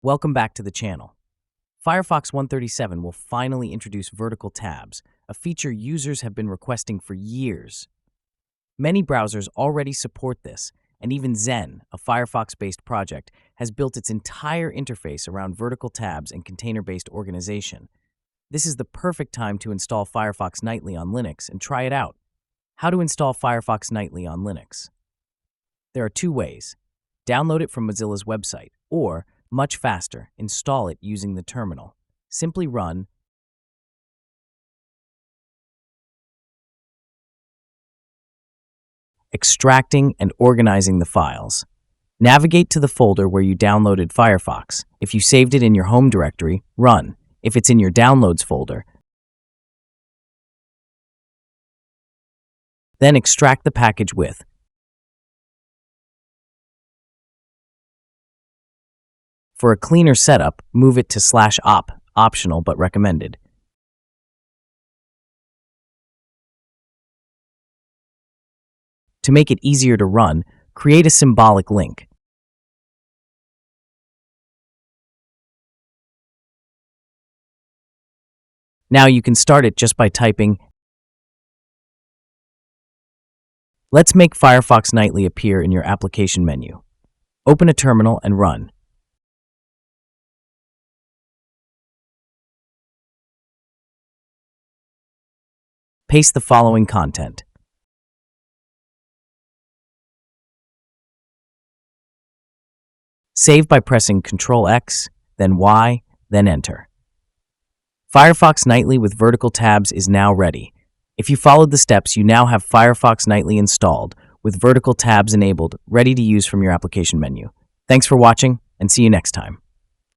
Welcome back to the channel. Firefox 137 will finally introduce vertical tabs, a feature users have been requesting for years. Many browsers already support this, and even Zen, a Firefox-based project, has built its entire interface around vertical tabs and container-based organization. This is the perfect time to install Firefox Nightly on Linux and try it out. How to install Firefox Nightly on Linux? There are two ways. Download it from Mozilla's website, or, much faster, install it using the terminal. Simply run extracting and organizing the files. Navigate to the folder where you downloaded Firefox. If you saved it in your home directory, run. If it's in your downloads folder, then extract the package with. For a cleaner setup, move it to /op, optional but recommended. To make it easier to run, create a symbolic link. Now you can start it just by typing. Let's make Firefox Nightly appear in your application menu. Open a terminal and run. Paste the following content. Save by pressing Ctrl+X, then Y, then Enter. Firefox Nightly with vertical tabs is now ready. If you followed the steps, you now have Firefox Nightly installed, with vertical tabs enabled, ready to use from your application menu. Thanks for watching, and see you next time.